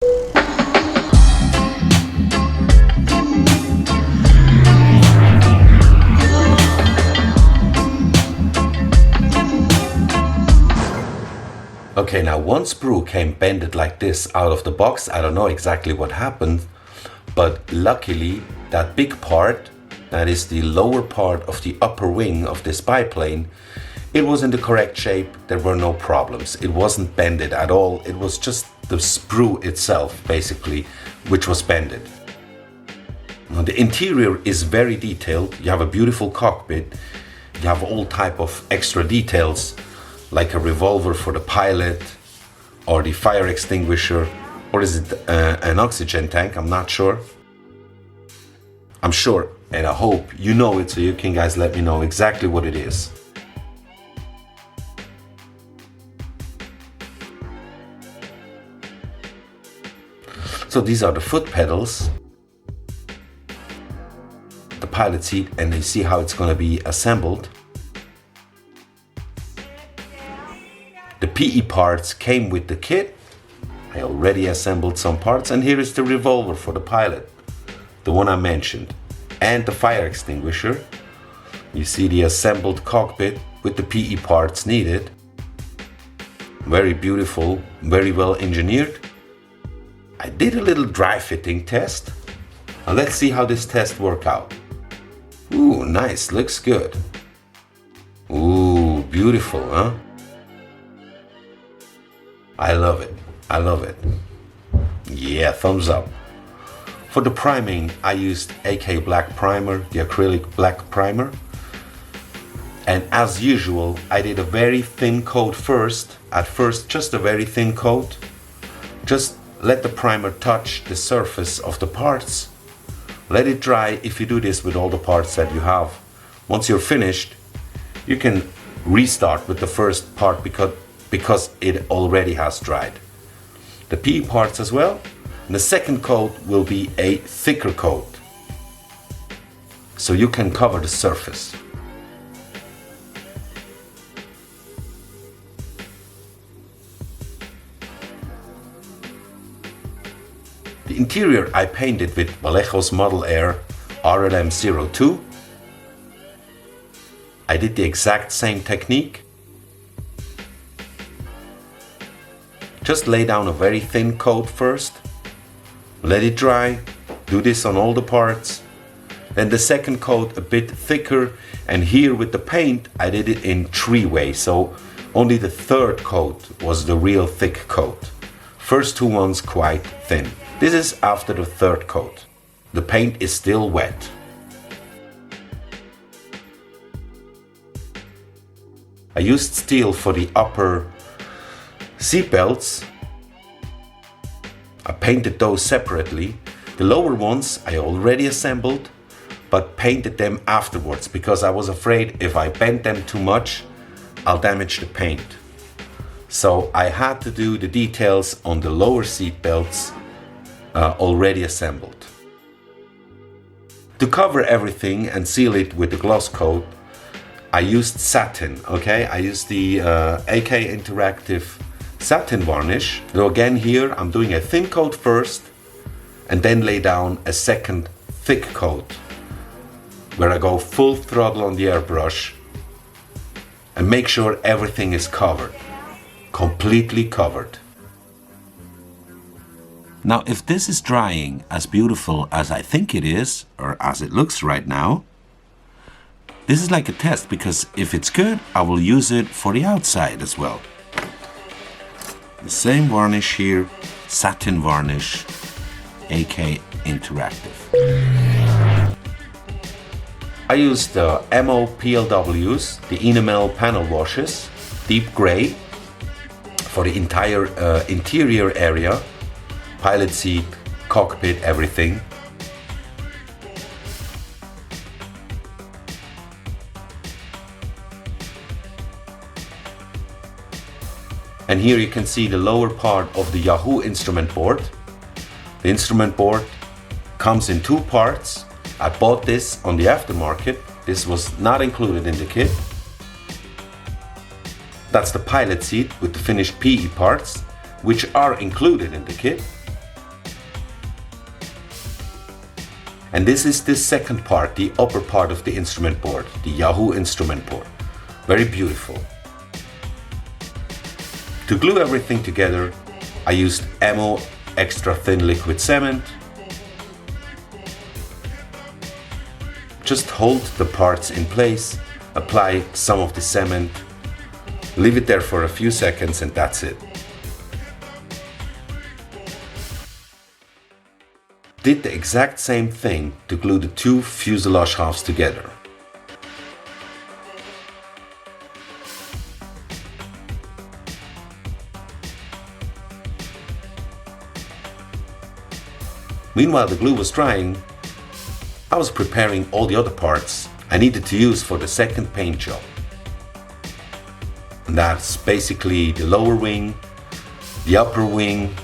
Okay, now one sprue came bended like this out of the box. I don't know exactly what happened, but luckily that big part, that is the lower part of the upper wing of this biplane, it was in the correct shape. There were no problems. It wasn't bended at all. It was just the sprue itself, basically, which was bended. Now, the interior is very detailed. You have a beautiful cockpit. You have all type of extra details, like a revolver for the pilot, or the fire extinguisher, or is it an oxygen tank? I'm not sure. I'm sure, and I hope you know it, so you can guys let me know exactly what it is. So these are the foot pedals, the pilot seat, and you see how it's going to be assembled. The PE parts came with the kit. I already assembled some parts, and here is the revolver for the pilot, the one I mentioned, and the fire extinguisher. You see the assembled cockpit with the PE parts needed. Very beautiful, very well engineered. I did a little dry fitting test. Now let's see how this test worked out. Ooh, nice, looks good. Ooh, beautiful, huh? I love it. I love it. Yeah, thumbs up. For the priming, I used AK black primer, the acrylic black primer. And as usual, I did a very thin coat first. At first, just a very thin coat. Just let the primer touch the surface of the parts. Let it dry if you do this with all the parts that you have. Once you're finished, you can restart with the first part because it already has dried. The PE parts as well. And the second coat will be a thicker coat, so you can cover the surface. The interior I painted with Vallejo's Model Air RLM02. I did the exact same technique. Just lay down a very thin coat first, let it dry, do this on all the parts. Then the second coat a bit thicker, and here with the paint I did it in three-way, so only the third coat was the real thick coat. First two ones quite thin. This is after the third coat. The paint is still wet. I used steel for the upper seat belts. I painted those separately. The lower ones I already assembled, but painted them afterwards because I was afraid if I bent them too much, I'll damage the paint. So I had to do the details on the lower seat belts already assembled. To cover everything and seal it with the gloss coat, I used satin, okay? I used the AK Interactive satin varnish. So again here I'm doing a thin coat first and then lay down a second thick coat where I go full throttle on the airbrush and make sure everything is covered, completely covered. Now if this is drying as beautiful as I think it is, or as it looks right now, this is like a test, because if it's good I will use it for the outside as well. The same varnish here, satin varnish, AK Interactive. I used the MO PLWs, the enamel panel washes, deep gray, for the entire interior area, pilot seat, cockpit, everything. And here you can see the lower part of the Yahoo instrument board. The instrument board comes in two parts. I bought this on the aftermarket. This was not included in the kit. That's the pilot seat with the finished PE parts, which are included in the kit. And this is the second part, the upper part of the instrument board, the Yahoo instrument board. Very beautiful. To glue everything together, I used Ammo extra thin liquid cement. Just hold the parts in place, apply some of the cement, leave it there for a few seconds, and that's it. Did the exact same thing to glue the two fuselage halves together. Meanwhile the glue was drying, I was preparing all the other parts I needed to use for the second paint job. And that's basically the lower wing, the upper wing,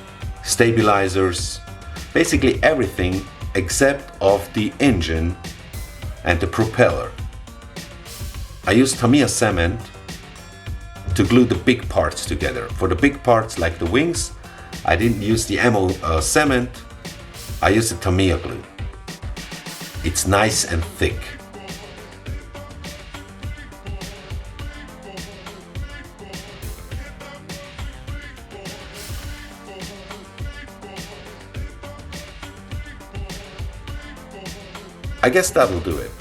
stabilizers, basically everything except of the engine and the propeller. I used Tamiya cement to glue the big parts together. For the big parts like the wings, I didn't use the Ammo cement, I used the Tamiya glue. It's nice and thick. I guess that'll do it.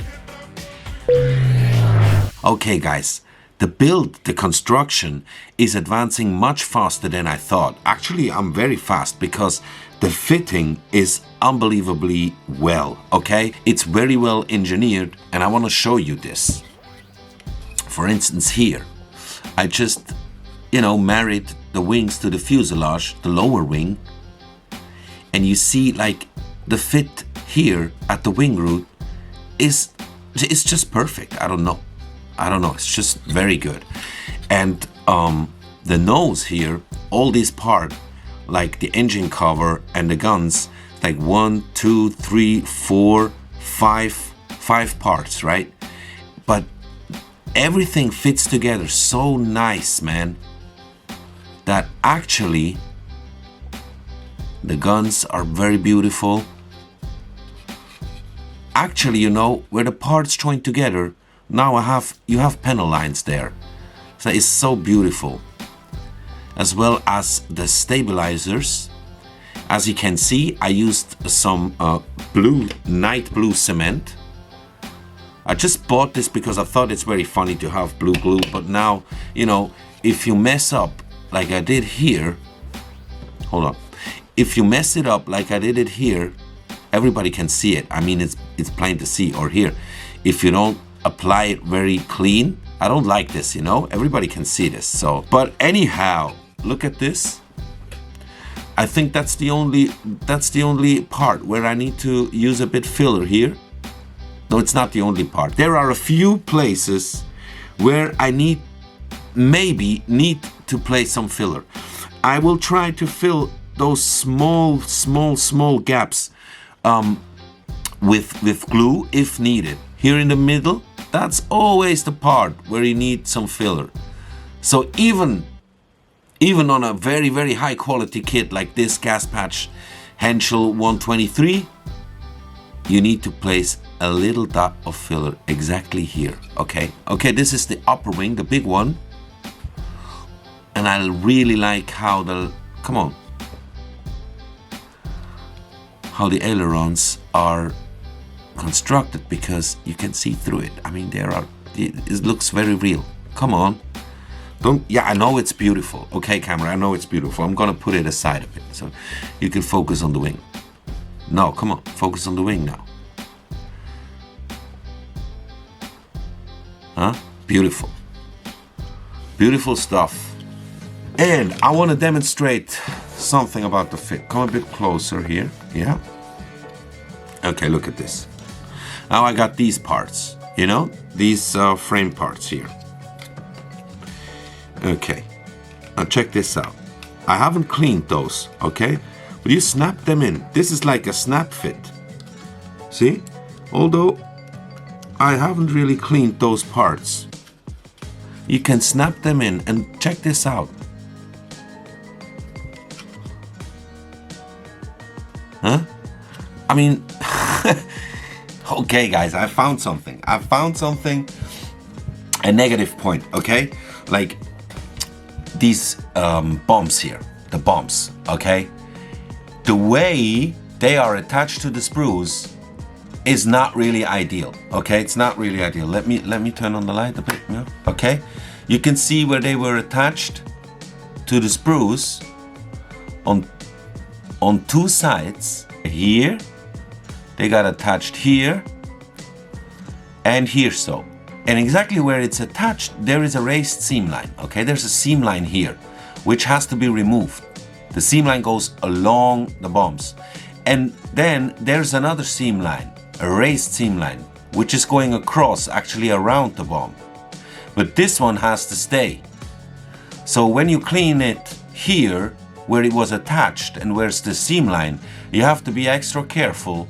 Okay guys, the build, the construction is advancing much faster than I thought. Actually, I'm very fast because the fitting is unbelievably well, okay? It's very well engineered and I want to show you this. For instance here, I just, married the wings to the fuselage, the lower wing, and you see like the fit here at the wing root is just perfect. I don't know, it's just very good. And the nose here, all this part, like the engine cover and the guns, like 1, 2, 3, 4, 5 parts, right? But everything fits together so nice, man, that actually the guns are very beautiful. Actually, where the parts join together, now you have panel lines there. So it's so beautiful. As well as the stabilizers. As you can see, I used some night blue cement. I just bought this because I thought it's very funny to have blue glue, but now, if you mess up like I did here, hold on. If you mess it up like I did it here, everybody can see it. I mean, it's plain to see. Or here, if you don't apply it very clean, I don't like this, everybody can see this. So, but anyhow, look at this. I think that's the only part where I need to use a bit filler here. No, it's not the only part. There are a few places where I maybe need to place some filler. I will try to fill those small gaps with glue if needed. Here in the middle, that's always the part where you need some filler. So even on a very, very high quality kit like this GasPatch Henschel Hs123, you need to place a little dot of filler exactly here, okay? Okay, this is the upper wing, the big one. And I really like how how the ailerons are constructed, because you can see through it. I mean, it looks very real. Come on. Yeah, I know it's beautiful. Okay, camera, I know it's beautiful. I'm gonna put it aside a bit so you can focus on the wing. No, come on, focus on the wing now. Huh? Beautiful. Beautiful stuff. And I want to demonstrate something about the fit. Come a bit closer here. Yeah. Okay, look at this. Now I got these parts, these frame parts here. Okay, now check this out. I haven't cleaned those, okay? But you snap them in. This is like a snap fit. See? Although I haven't really cleaned those parts, you can snap them in, and check this out. Huh? I mean, Okay guys, I found something. A negative point, okay? Like these bombs here, the bombs, okay? The way they are attached to the sprues is not really ideal, okay? It's not really ideal. Let me turn on the light a bit, yeah? Okay? You can see where they were attached to the sprues on two sides. Here, they got attached here and here, so. And exactly where it's attached, there is a raised seam line, okay? There's a seam line here, which has to be removed. The seam line goes along the bombs. And then there's another seam line, a raised seam line, which is going across, actually around the bomb. But this one has to stay. So when you clean it here, where it was attached and where's the seam line, you have to be extra careful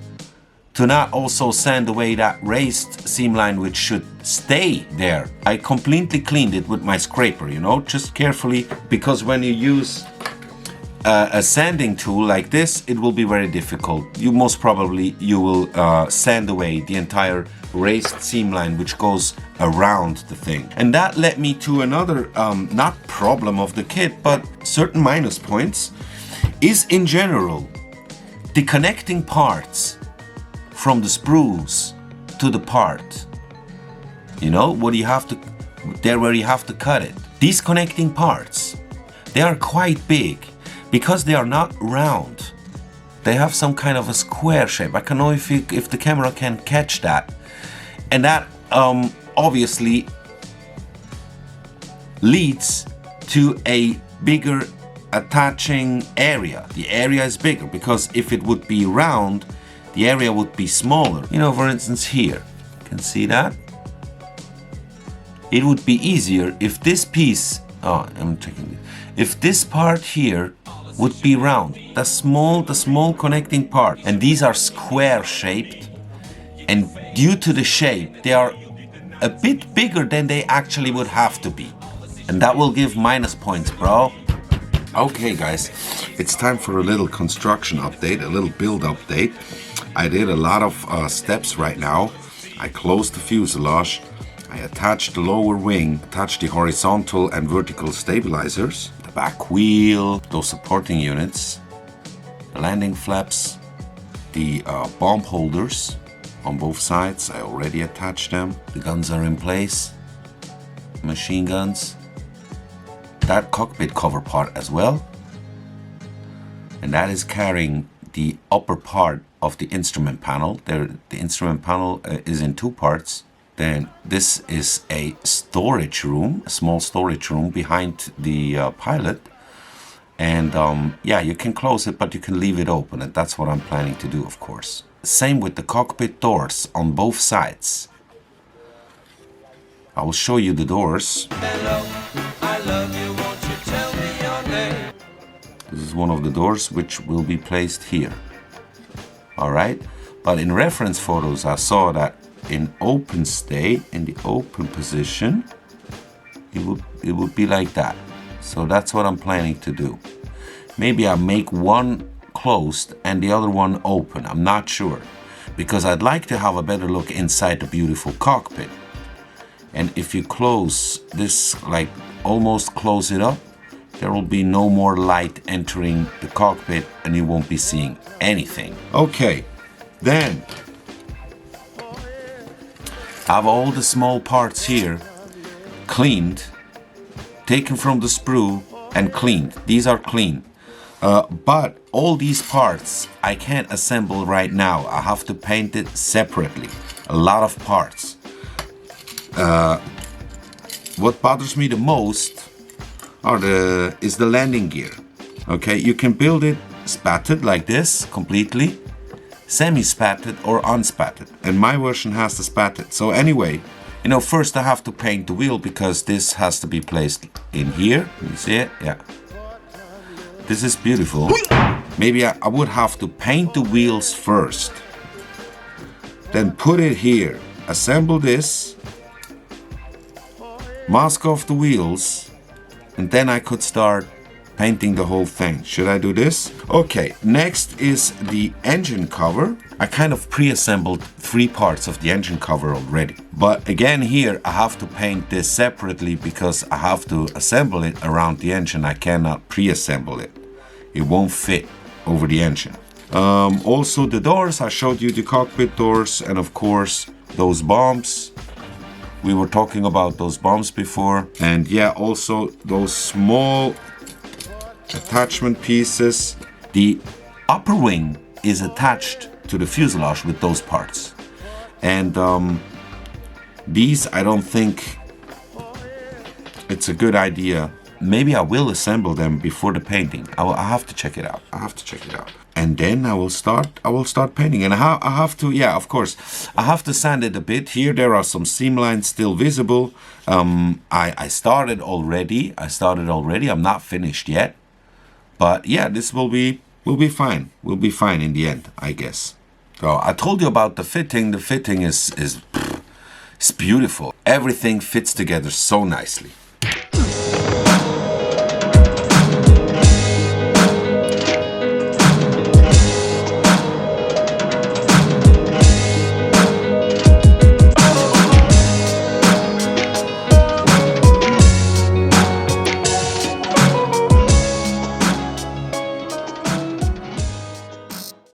to not also sand away that raised seam line, which should stay there. I completely cleaned it with my scraper, you know, just carefully, because when you use a sanding tool like this, it will be very difficult. You will sand away the entire raised seam line which goes around the thing. And that led me to another, not problem of the kit, but certain minus points, is in general, the connecting parts from the sprues to the part. You know, what you have to, there where you have to cut it. These connecting parts, they are quite big. Because they are not round, they have some kind of a square shape. I don't know if the camera can catch that. And that obviously leads to a bigger attaching area. The area is bigger because if it would be round, the area would be smaller. You know, for instance here, you can see that? It would be easier if this piece, if this part here would be round, the small connecting part, and these are square shaped, and due to the shape they are a bit bigger than they actually would have to be, and that will give minus points, bro. Okay guys, it's time for a little construction update, a little build update. I did a lot of steps right now. I closed the fuselage, I attached the lower wing, attached the horizontal and vertical stabilizers, back wheel, those supporting units, the landing flaps, the bomb holders on both sides. I already attached them. The guns are in place, machine guns, that cockpit cover part as well, and that is carrying the upper part of the instrument panel. The instrument panel is in two parts. Then this is a storage room, a small storage room behind the pilot. And yeah, you can close it, but you can leave it open. And that's what I'm planning to do, of course. Same with the cockpit doors on both sides. I will show you the doors. Hello, I love you, won't you tell me your name? This is one of the doors which will be placed here. All right, but in reference photos, I saw that in open state, in the open position, it would be like that. So that's what I'm planning to do. Maybe I make one closed and the other one open. I'm not sure, because I'd like to have a better look inside the beautiful cockpit. And if you close this, like almost close it up, there will be no more light entering the cockpit and you won't be seeing anything. Okay, then I have all the small parts here cleaned, taken from the sprue and cleaned. These are clean. But all these parts I can't assemble right now. I have to paint it separately. A lot of parts. What bothers me the most is the landing gear. Okay, you can build it spatted like this completely, semi-spatted or unspatted, and my version has the spatted. So anyway, you know, first I have to paint the wheel because this has to be placed in here. You see it? Yeah. This is beautiful. Maybe I would have to paint the wheels first, then put it here, assemble this, mask off the wheels, and then I could start painting the whole thing. Should I do this? Okay, next is the engine cover. I kind of pre-assembled 3 parts of the engine cover already. But again here, I have to paint this separately because I have to assemble it around the engine. I cannot pre-assemble it. It won't fit over the engine. Also the doors, I showed you the cockpit doors, and of course those bombs. We were talking about those bombs before. And yeah, also those small attachment pieces. The upper wing is attached to the fuselage with those parts. And these, I don't think it's a good idea. Maybe I will assemble them before the painting. I have to check it out. And then I will start painting. And I have to, yeah, of course, I have to sand it a bit. Here there are some seam lines still visible. I started already. I'm not finished yet. But yeah, this will be fine. We'll be fine in the end, I guess. So I told you about the fitting. The fitting is beautiful. Everything fits together so nicely.